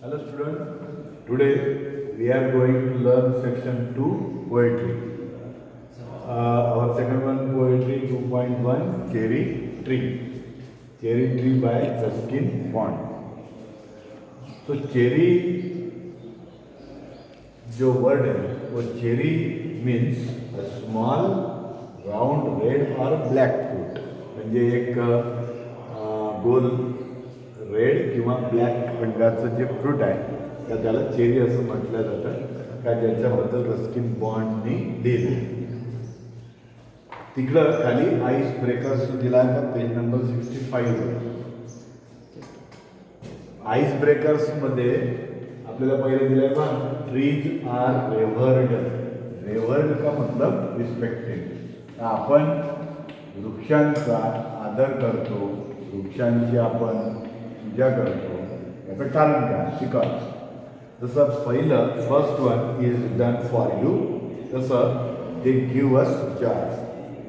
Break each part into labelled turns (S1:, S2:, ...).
S1: Hello students, today we are going to learn section 2 poetry. Our second one poetry 2.1 Cherry Tree. Cherry Tree by Ruskin Bond. तो cherry जो word है वो cherry means a small round red और black fruit म्हणजे एक गोल red किंवा black रंगाचं जे फ्रूट आहे तर त्याला चेरी असं म्हटलं जातं का ज्याच्याबद्दल रस्किन बॉन्डनी लिहिलं. तिकडं खाली आईस ब्रेकर्स दिला आहे का पेज नंबर 65. आईस ब्रेकर्समध्ये आपल्याला पहिले दिलं आहे बघा, ट्रीज आर रेव्हर्ड. रेव्हर्ड का मतलब रिस्पेक्टेड. आपण वृक्षांचा आदर करतो, वृक्षांची आपण पूजा करतो. याचं कारण काय? बिकॉज जसं पहिलं first one is done for you, तसं they give us joy.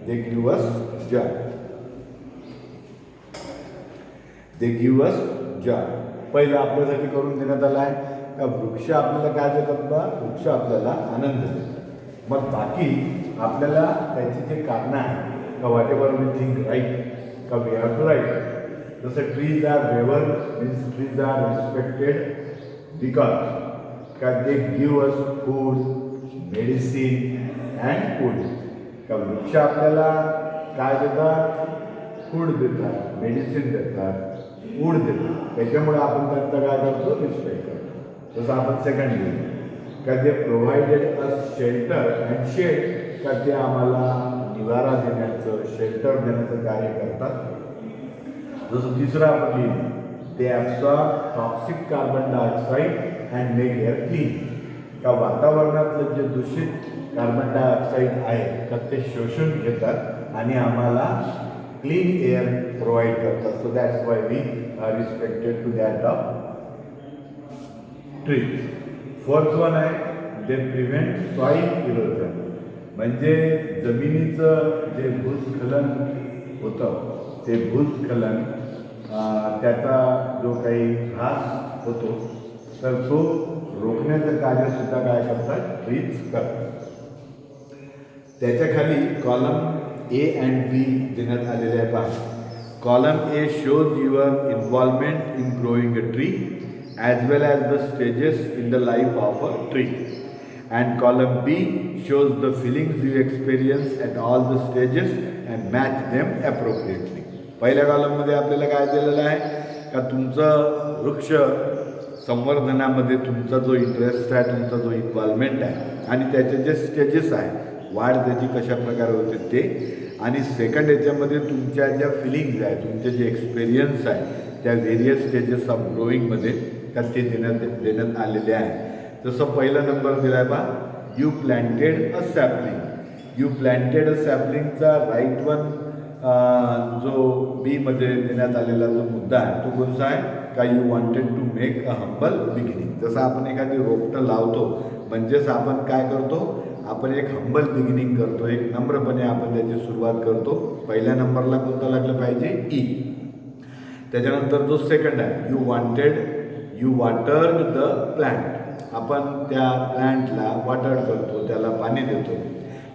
S1: They give us joy. They give us joy. पहिलं आपल्यासाठी करून देण्यात आलं आहे का वृक्ष आपल्याला काय देतात बा? वृक्ष आपल्याला आनंद देतात. मग बाकी आपल्याला त्याची जे कारणं आहे का whatever we think write का वी हॅव टू राईट. जसं trees are revered means trees are respected because का they give us food, medicine and food. का वृक्ष आपल्याला काय देतात? फूड देतात, मेडिसिन देतात, फूड देतात. त्याच्यामुळे आपण त्यांचा काय करतो? रिस्पेक्ट करतो. जसं आपण सेकंड घेऊ का they provided us shelter and shed. का ते आम्हाला निवारा देण्याचं, शेल्टर देण्याचं कार्य करतात. जसं तिसरं आपण लिहिलं ते absorb toxic carbon dioxide and make air clean. का वातावरणातलं जे दूषित कार्बन डायऑक्साईड आहे तर ते शोषून घेतात आणि आम्हाला क्लीन एअर प्रोव्हाइड करतात. So that's why we are respected to that of trees. Fourth one आहे दे प्रिव्हेंट सॉईल इरोजन. म्हणजे जमिनीचं जे भूस्खलन होतं ते भूस्खलन त्याचा जो काही ऱ्हास होतो तर तो रोखण्याचं कार्यसुद्धा काय करतात? ट्रीज करतात. त्याच्याखाली कॉलम ए अँड बी देण्यात आलेले आहे पहा. Column A shows your involvement in growing a tree as well as the stages in the life of a tree, and column B shows the feelings you experience at all the stages and match them appropriately. पहिल्या कॉलममध्ये आपल्याला काय दिलेलं आहे का तुमचं वृक्ष संवर्धनामध्ये तुमचा जो इंटरेस्ट आहे, तुमचा जो इन्व्हॉल्वमेंट आहे आणि त्याचे जे स्टेजेस आहे, वाढ त्याची कशा प्रकारे होते ते, आणि सेकंड याच्यामध्ये तुमच्या ज्या फिलिंग्ज आहे, तुमचे जे एक्सपिरियन्स आहे त्या व्हेरियस स्टेजेस ऑफ ग्रोईंगमध्ये का ते देण्यात आलेले आहे. जसं पहिला नंबर दिला आहे बा, you planted a sapling. You planted a सॅपलिंगचा राईट वन जो बीमध्ये देण्यात आलेला जो मुद्दा आहे तो कोणता आहे का you wanted to make a humble beginning. जसं आपण एखादी रोपटं लावतो म्हणजेच आपण काय करतो? आपण एक हंबल बिगिनिंग करतो, एक नम्रपणे आपण त्याची सुरुवात करतो. पहिल्या नंबरला कोणता लागलं पाहिजे? ई. त्याच्यानंतर जो सेकंड आहे यू वॉटर्ड द प्लॅन्ट. आपण त्या प्लॅन्टला वॉटर्ड करतो, त्याला पाणी देतो.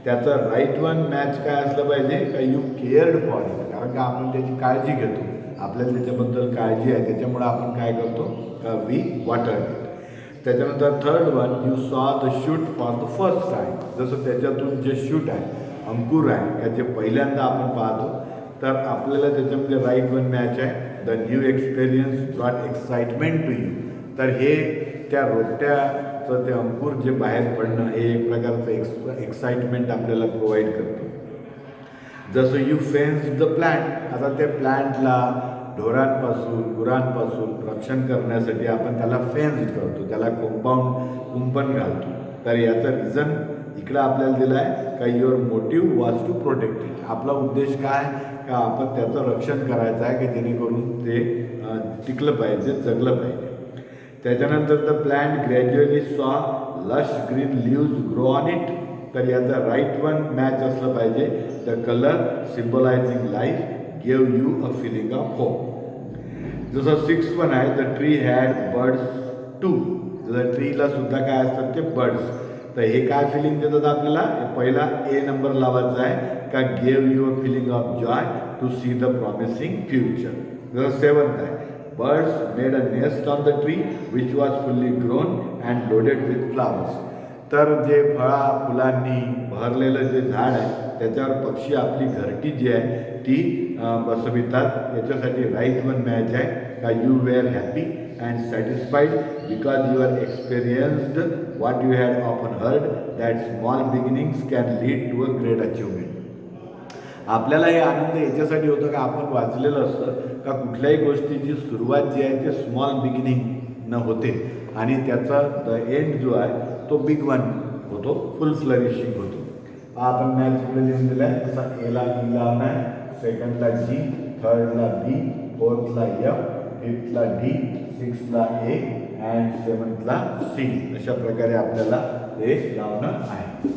S1: त्याचं राईट वन मॅच काय असलं पाहिजे का यू केअर्ड फॉर इट. कारण का आपण त्याची काळजी घेतो, आपल्याला त्याच्याबद्दल काळजी आहे, त्याच्यामुळे आपण काय करतो का वी वॉटर्ड इट. त्याच्यानंतर थर्ड वन यू सॉ the shoot for the first time. जसं त्याच्यातून जे शूट आहे, अंकुर आहे का जे पहिल्यांदा आपण पाहतो तर आपल्याला त्याच्यामध्ये राईट वन मॅच आहे the new experience brought excitement to you. तर हे त्या रोपट्याचं ते अंकुर जे बाहेर पडणं हे एक प्रकारचं एक्साइटमेंट आपल्याला प्रोव्हाइड करतं. जसं यू फेन्स द प्लॅन्ट. आता त्या प्लॅन्टला ढोरांपासून, गुरांपासून रक्षण करण्यासाठी आपण त्याला फेन्स करतो, त्याला कुंपण घालतो. तर याचं रिझन इकडं आपल्याला दिलं आहे का your motive was to protect it. आपला उद्देश काय का आपण त्याचं रक्षण करायचं आहे की जेणेकरून ते टिकलं पाहिजे, जगलं पाहिजे. त्याच्यानंतर the plant gradually saw lush green leaves grow on it. तर याचा राईट वन मॅच असलं पाहिजे the colour symbolizing life give you a feeling of hope. जसं 6 पण आहे the tree had birds too. ट्रीला सुद्धा काय असतात ते बर्ड्स. तर हे काय फिलिंग देतात आपल्याला? पहिला ए नंबर लावायचा आहे का gave you a feeling of joy to see the promising future. Seventh आहे birds made a nest on the tree which was fully grown and loaded with flowers. तर जे फुलांनी भरलेलं जे झाड आहे त्याच्यावर पक्षी आपली घरटी जी आहे ती बसवितात. याच्यासाठी राईट वन मॅच आहे का you were happy and satisfied because you are experienced what you had often heard that small beginnings can lead to a great achievement. आपल्याला हे आनंद याच्यासाठी होतं का आपण वाचलेलं असतं का कुठल्याही गोष्टीची सुरुवात जी आहे ते स्मॉल बिगिनिंग न होते आणि त्याचा द एंड जो आहे तो बिग वन होतो, फुल फ्लरिशिंग होतो. आपण मॅच इकडे लिहून दिला आहे. तसा एला ई लावणार आहे, सेकंडला जी, थर्डला बी, फोर्थला एफ, फिफ्थला डी, सिक्सला ए अँड सेवन्थला सी. अशा प्रकारे आपल्याला हे लावणं आहे.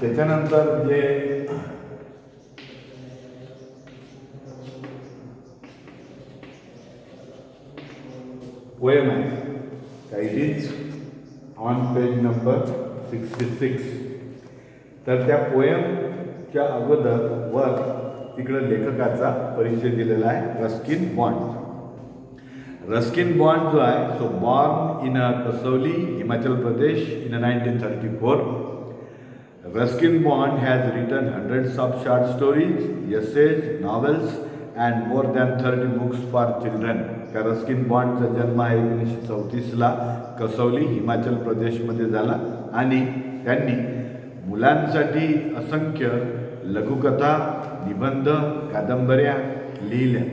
S1: त्याच्यानंतर जे पोएम आहे it is on page number 66. तर त्या पोएमच्या अगोदर वर तिकडं लेखकाचा परिचय दिलेला आहे रस्किन बॉन्ड. रस्किन बॉन्ड जो आहे so born in Kasauli, Himachal Pradesh in 1934. Ruskin Bond has written hundreds of short stories, essays, novels and more than 30 books for children. Ruskin बॉन्डचा जन्म आहे 1934ला कसौली, हिमाचल प्रदेशमध्ये झाला आणि त्यांनी मुलांसाठी असंख्य लघुकथा, निबंध, कादंबऱ्या लिहिल्या.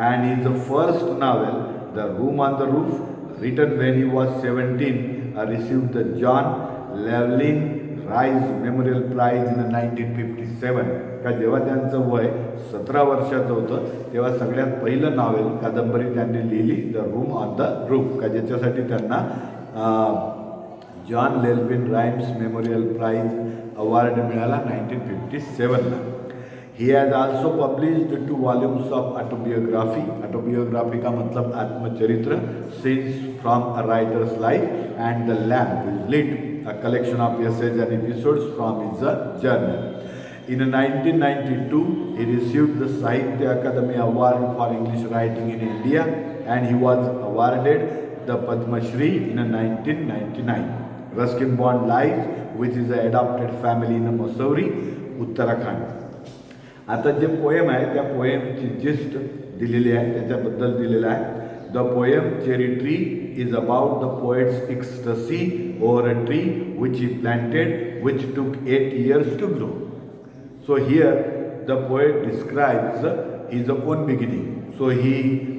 S1: And his first novel the Room on the Roof, written when he was 17, received the John Llewellyn Rhys Memorial Prize in 1957. का जेव्हा त्यांचं वय 17 वर्षाचं होतं तेव्हा सगळ्यात पहिलं नॉवेल कादंबरी त्यांनी लिहिली the Room on the Roof, का ज्याच्यासाठी त्यांना John Llewellyn Rhys Memorial Prize award मिळाला 1957ला. He has also published 2 volumes of autobiography. Autobiography का मतलब आत्मचरित्र, Scenes from a Writer's Life and the Lamp is Lit, a collection of essays and episodes from his journal. In 1992, he received the Sahitya Akademi Award for English Writing in India and he was awarded the Padma Shri in 1999. Ruskin Bond lies with his adopted family in Mussoorie, Uttarakhand. आता जे poem आहे त्या पोएमची gist दिलेली आहे, त्याच्याबद्दल दिलेलं आहे. The poem Cherry Tree is about the poet's ecstasy over a tree which he planted, which took 8 years to grow. So here the poet describes his own beginning. So he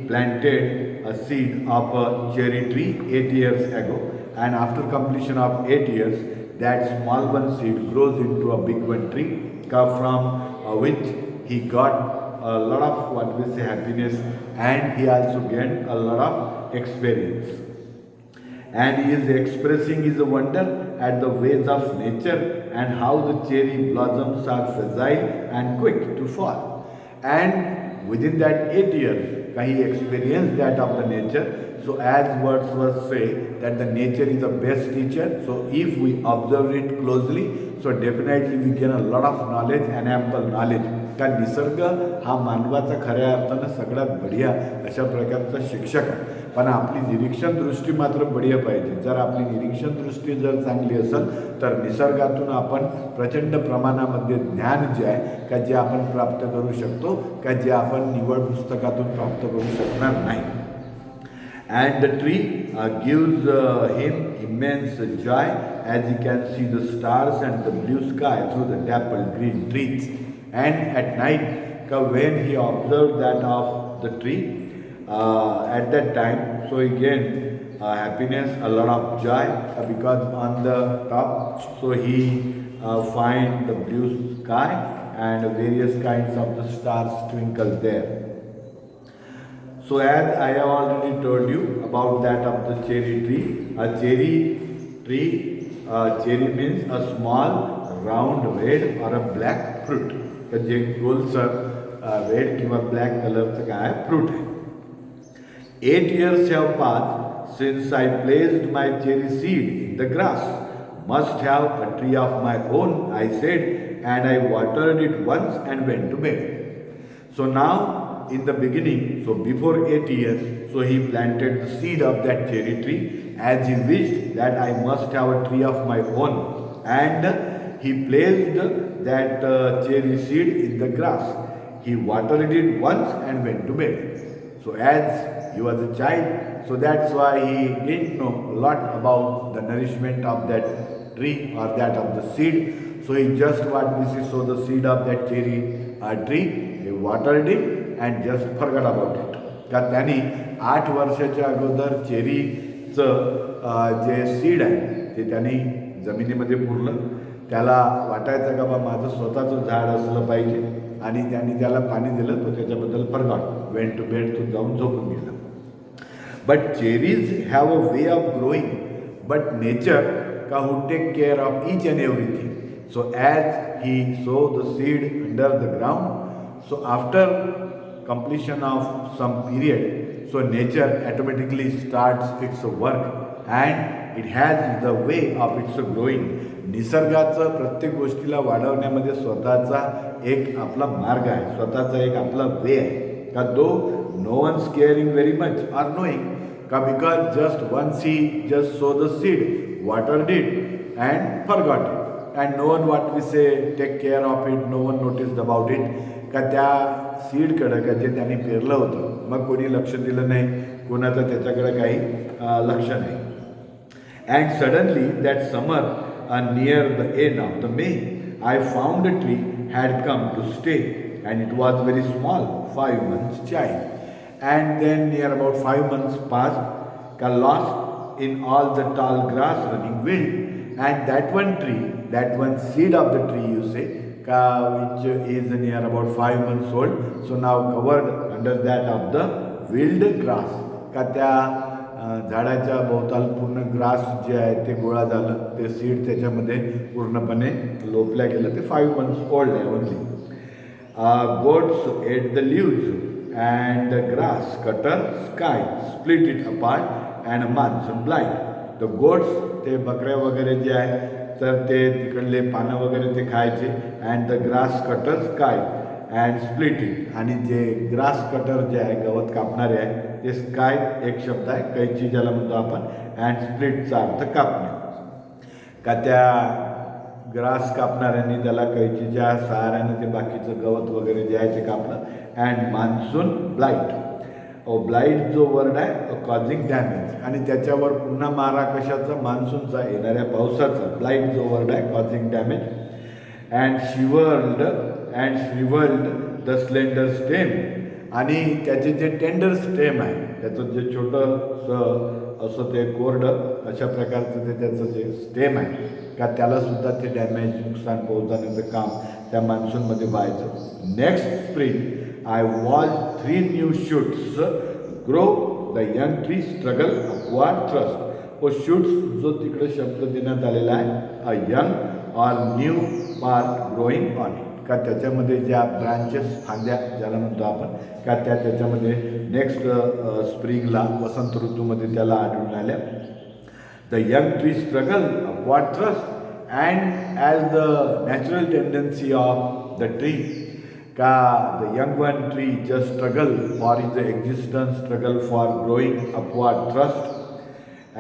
S1: planted a seed of a cherry tree 8 years ago, and after completion of 8 years, that small one seed grows into a big one tree, from which he got a lot of what we say happiness, and he also gained a lot of experience. And he is expressing his wonder at the ways of nature and how the cherry blossoms are fragile and quick to fall. And within that 8 years, he experienced that of the nature. So as Wordsworth say that the nature is the best teacher. So if we observe it closely, so definitely we gain a lot of knowledge and ample knowledge. कारण निसर्ग हा मानवाचा खऱ्या अर्थानं सगळ्यात बढिया अशा प्रकारचा शिक्षक आहे. पण आपली निरीक्षण दृष्टी मात्र बढिया पाहिजे. जर आपली निरीक्षण दृष्टी जर चांगली असेल तर निसर्गातून आपण प्रचंड प्रमाणामध्ये ज्ञान जे आहे का जे आपण प्राप्त करू शकतो का जे आपण निवड पुस्तकातून प्राप्त करू शकणार नाही. And the tree gives him immense joy as he can see the stars and the blue sky through the dappled green trees. And at night, when he observed that of the tree, at that time, so he gained happiness, a lot of joy, because on the top, so he find the blue sky and various kinds of the stars twinkle there. So as I have already told you about that of the cherry tree, a cherry tree, cherry means a small round red or a black fruit. जे गोलसर red किंवा black कलरचं काय fruit आहे. 8 years have passed since I placed my cherry seed in the grass. Must have a tree of my own, I said, and I watered it once and went to bed. So now, in the beginning, so before 8 years, so he planted the seed of that cherry tree as he wished that I must have a tree of my own. And he placed that cherry seed in the grass. He watered it once and went to bed. So as he was a child, so that's why he didn't know a lot about the nourishment of that tree or that of the seed. So he just what we see, so the seed of that cherry tree, he watered it and just forgot about it. का त्यांनी 8 वर्षाच्या अगोदर चेरीचं जे seed आहे ते त्यांनी जमिनीमध्ये पुरलं. त्याला वाटायचं का बा माझं स्वतःचं झाड असलं पाहिजे आणि त्यांनी त्याला पाणी दिलं, तो त्याच्याबद्दल फॉरगॉट, वेंट टू बेड, तो जाऊन झोपून गेला. But cherries have a way of growing, but nature का who take care of each and everything. So as he sow the seed under the ground, so after completion of some period, so nature automatically starts its work and it has the way of its growing. निसर्गाचं प्रत्येक गोष्टीला वाढवण्यामध्ये स्वतःचा एक आपला मार्ग आहे, स्वतःचा एक आपला वे आहे. का though no one's caring very much or knowing, का because just once he just sow the seed, watered it and forgot it, and no one what we say take care of it, no one noticed about it. का त्या सीडकडं का जे त्यांनी पेरलं होतं मग कोणी लक्ष दिलं नाही, कोणाचं त्याच्याकडे काही लक्ष नाही. And suddenly that summer near the end of the May I found a tree had come to stay and it was very small, 5 months child. And then near about 5 months passed, ka lost in all the tall grass running wild. And that one tree, that one seed of the tree you say, which is near about 5 months old, so now covered under that of the wild grass. का त्या झाडाच्या भोवताल पूर्ण grass जे आहे ते गोळा झालं, ते सीड त्याच्यामध्ये पूर्णपणे लोपल्या गेलं. ते 5 months ओल्ड आहे only. Goats ate the leaves and the grass cutter scythe split it apart and monsoon blight. The goats ते बकऱ्या वगैरे जे आहे तर ते तिकडले पानं वगैरे ते खायचे. And the grass cutter sky and split it, आणि जे ग्रास कटर जे आहे गवत कापणारे आहे ते स्काय एक शब्द आहे, कैची ज्याला म्हणतो आपण, अँड स्प्लिटचा अर्थ कापणे. का त्या ग्रास कापणाऱ्यांनी त्याला कैचीच्या सहाऱ्याने ते बाकीचं गवत वगैरे जे आहे ते कापलं. अँड मान्सून ब्लाइट, ब्लाइट जो वर्ड आहे कॉझिंग डॅमेज, आणि त्याच्यावर पुन्हा मारा कशाचा, मान्सूनचा, येणाऱ्या पावसाचा. ब्लाइट जो वर्ड आहे causing damage. And shrivelled the slender stem, आणि त्याचे जे टेंडर स्टेम आहे त्याचं जे छोटंसं असं ते कोरडं अशा प्रकारचं ते त्याचं जे स्टेम आहे का त्यालासुद्धा ते डॅमेज, नुकसान पोहोचवण्याचं काम त्या मान्सूनमध्ये व्हायचं. Next spring I watched 3 new shoots grow, the young tree struggle upward thrust. व shoots जो तिकडे शब्द देण्यात आलेला आहे, a young or new part growing on it. का त्याच्यामध्ये ज्या ब्रांचेस, फांद्या ज्याला म्हणतो आपण, का त्याच्यामध्ये नेक्स्ट स्प्रिंगला, वसंत ऋतूमध्ये त्याला आढळून आल्या. The young tree struggle upward thrust and as the natural tendency of the tree, का the young one tree just struggle for its existence, struggle for growing upward thrust,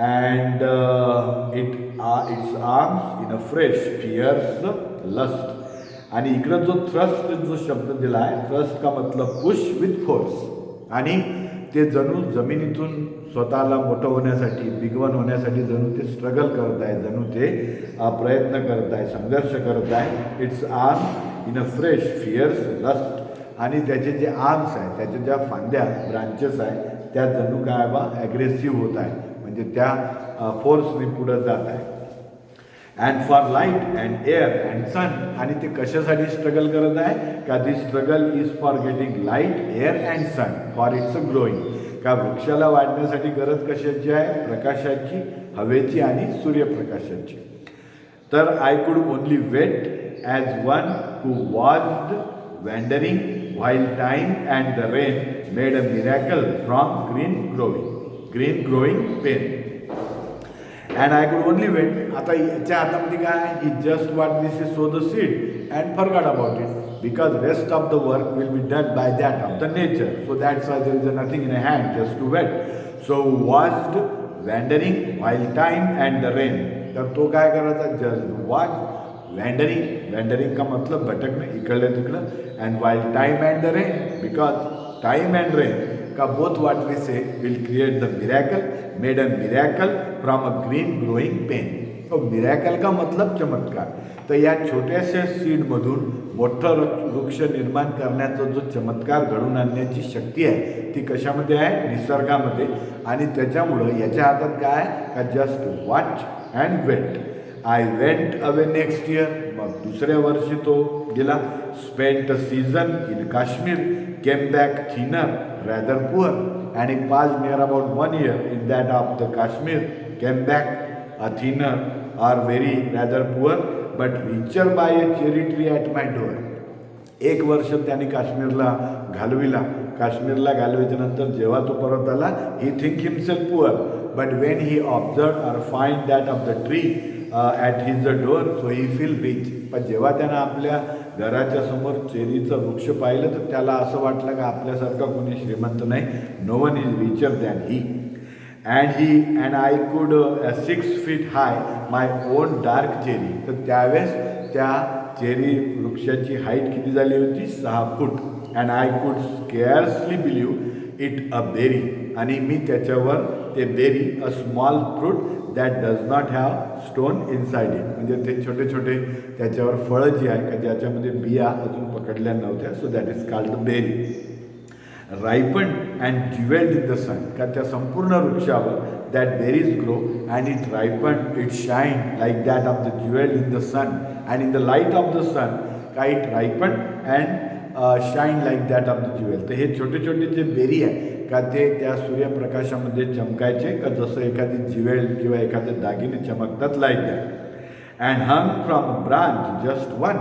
S1: and its arms in a fresh fierce lust. आणि इकडं जो thrust जो शब्द दिला आहे, thrust का मतलब पुश विथ फोर्स, आणि ते जणू जमिनीतून स्वतःला मोठं होण्यासाठी, बिगवन होण्यासाठी जणू ते स्ट्रगल करत आहे, जणू ते प्रयत्न करत आहे, संघर्ष करत आहे. Its arms in a fresh fierce lust, आणि त्याचे जे आर्म्स आहेत, त्याच्या ज्या फांद्या, ब्रांचेस आहेत, त्या जणू काय बा ॲग्रेसिव्ह होत आहे, म्हणजे त्या फोर्सने पुढं जात आहे. And for light and air and sun, आणि ते कशासाठी स्ट्रगल करत आहे, का this struggle is for getting light, air and sun for its growing. का वृक्षाला वाढण्यासाठी गरज कशाची आहे, प्रकाशाची, हवेची आणि सूर्यप्रकाशाची. तर I could only wait as one who was wandering while time and the rain made a miracle from green growing pain. And I could only wait. आता याच्या हातामध्ये काय, he just what we say sow the seed and forgot about it, because rest of the work will be done by that of the nature. So that's why there is nothing in a hand, just to wait. So watched wandering while time and the rain. तर तो काय करायचा, just watch wandering का मतलब भटकणं इकडलं तिकडं, and while time and the rain, because time and rain का both what we say will create the miracle, made a miracle from a green growing pain. तो miracle का मतलब चमत्कार. तर या छोट्याशा सीडमधून मोठं वृक्ष निर्माण करण्याचा जो चमत्कार घडून आणण्याची शक्ती आहे ती कशामध्ये आहे, निसर्गामध्ये. आणि त्याच्यामुळं याच्या हातात काय का just watch and wait. I went away next year, मग दुसऱ्या वर्षी तो गेला. Spent a season in Kashmir, came back thinner rather poor, and he passed near about 1 year in that of the Kashmir, came back a thinner or very rather poor but richer by a cherry tree at my door. एक वर्ष त्याने काश्मीरला घालविला. काश्मीरला घालवायच्यानंतर जेव्हा तो परत आला, he think himself poor, but when he observed or find that of the tree at his door, so he feel rich. पण जेव्हा त्यानं आपल्या घराच्या समोर चेरीचं वृक्ष पाहिलं तर त्याला असं वाटलं की आपल्यासारखा कोणी श्रीमंत नाही. No one is richer than he. And I could 6 feet high my own dark cherry. तर त्यावेळेस त्या चेरी वृक्षाची हाईट किती झाली होती, 6 फूट. And I could scarcely believe it a berry. आणि मी त्याच्यावर ते berry, a small fruit that does not have stone inside it, म्हणजे ते छोटे छोटे त्याच्यावर फळं जी आहे का ज्याच्यामध्ये बिया अजून पकडल्या नव्हत्या, so that is called the berry. Ripen and jewelled in the sun, का त्या संपूर्ण वृक्षावर that berries grow and it ripen, it shine like that of the jewelled in the sun and in the light of the sun का it ripen and shine like that of the jewel. तर हे छोटे छोटे जे berry आहे का ते त्या सूर्यप्रकाशामध्ये चमकायचे का जसं एखादी ज्युवेल किंवा एखादे दागिने चमकतात, like that. And hung from a branch just one.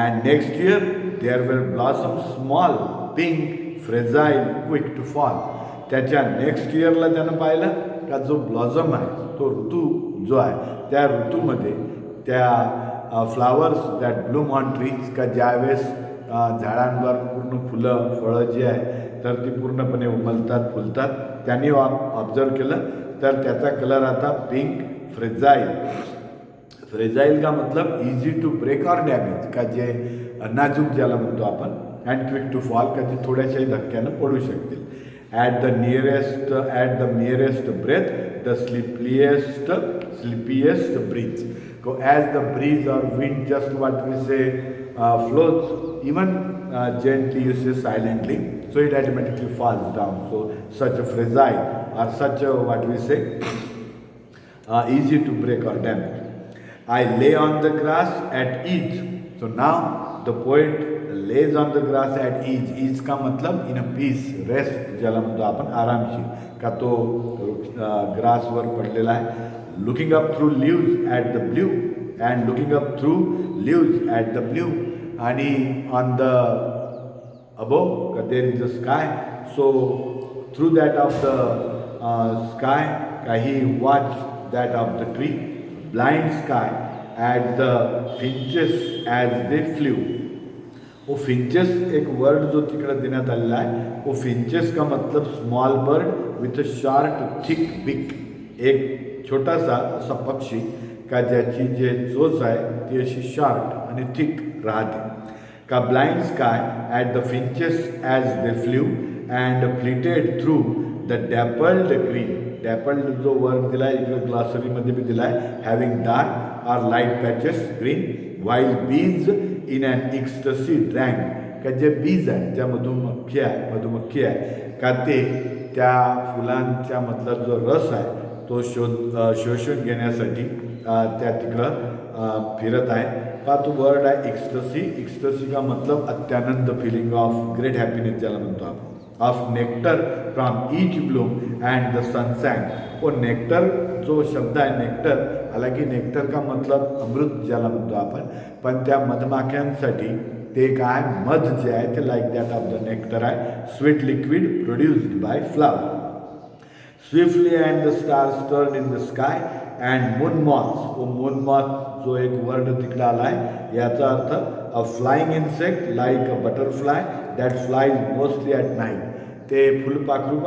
S1: And next year there were blossom small pink fragile quick to fall. त्याच्या नेक्स्ट इयरला त्यानं पाहिलं का जो ब्लॉझम आहे, तो ऋतू जो आहे त्या ऋतूमध्ये त्या flowers that Bloom on trees, का ज्यावेळेस झाडांवर पूर्ण फुलं फळं जी आहे तर ती पूर्णपणे उमलतात, फुलतात. त्यांनी ऑब्झर्व केलं तर त्याचा कलर आता पिंक फ्रेजाईल. फ्रेजाईल का मतलब easy to break or damage, का जे नाजूक ज्याला म्हणतो आपण. अँड क्विक टू फॉल, का जे थोड्याशाही धक्क्यानं पडू शकतील. At the nearest breath the slightest breeze. As the breeze or wind just what we say flows even gently, you say silently, so it automatically falls down. So such a fragile or such a what we say easy to break or damage. I lay on the grass at ease. So now the poet lays on the grass at ease. Ease का मतलब in a peace, rest ज्याला म्हणतो आपण आरामशीर, का तो ग्रासवर पडलेला आहे. Looking up through leaves at the blue and looking up through leaves at the blue, आणि on the above there is the sky, so through that of the sky he watched that of the tree, blind sky at the finches as they flew. वो finches एक word जो तिकडे देण्यात आलेला आहे, वो finches का मतलब small bird with a short thick बिक. एक छोटासा असा पक्षी का ज्याची जे चोच आहे ती अशी शार्ट आणि थिक राहते. का blind sky at the finches as they flew and flitted through the dappled green. Dappled जो वर्ड दिला आहे इकडे ग्लॉसरीमध्ये बी दिला आहे, having dark or light patches green, while bees in and ecstasy drank. का जे बीज आहे ज्या मधुमक्खी आहे का ते त्या फुलांच्या मधला जो रस आहे तो शोषून घेण्यासाठी त्या तिकडं फिरत आहे. का तो वर्ड आहे एक्स्टसी. एक्स्टसी का मतलब अत्यानंद, फिलिंग ऑफ ग्रेट हॅपीनेस ज्याला म्हणतो आपण. Of nectar from each bloom and the sun sang. वो नेक्टर जो शब्द आहे नेक्टर, हालांकि नेक्टर का मतलब अमृत ज्याला म्हणतो आपण, पण त्या मधमाख्यांसाठी ते काय मध जे आहे ते like that of the nectar आहे, sweet liquid produced by flower. Swiftly and the stars turn in the sky and moon moths. Moon moth जो एक वर्ड तिकडे आला आहे याचा अर्थ a flying insect like a butterfly that flies mostly at night. ते फुलपाखरू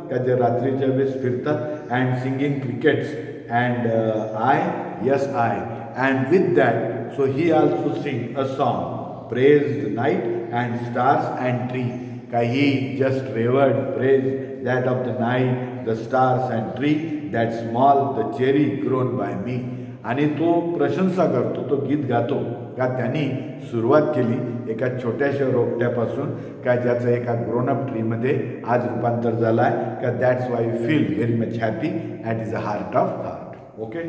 S1: का जे रात्रीच्या वेळेस फिरतात. And singing crickets and I yes I and with that so he also sing a song praise the night and stars and tree. का he just revered praise that of the night the stars and tree that small the cherry grown by me. आणि तो प्रशंसा करतो, तो गीत गातो का त्यांनी सुरुवात केली एका छोट्याशा रोपट्यापासून का ज्याचं एका ग्रोनअप ट्रीमध्ये आज रूपांतर झालं आहे का. That's why you feel very much happy and is a heart of heart. Okay.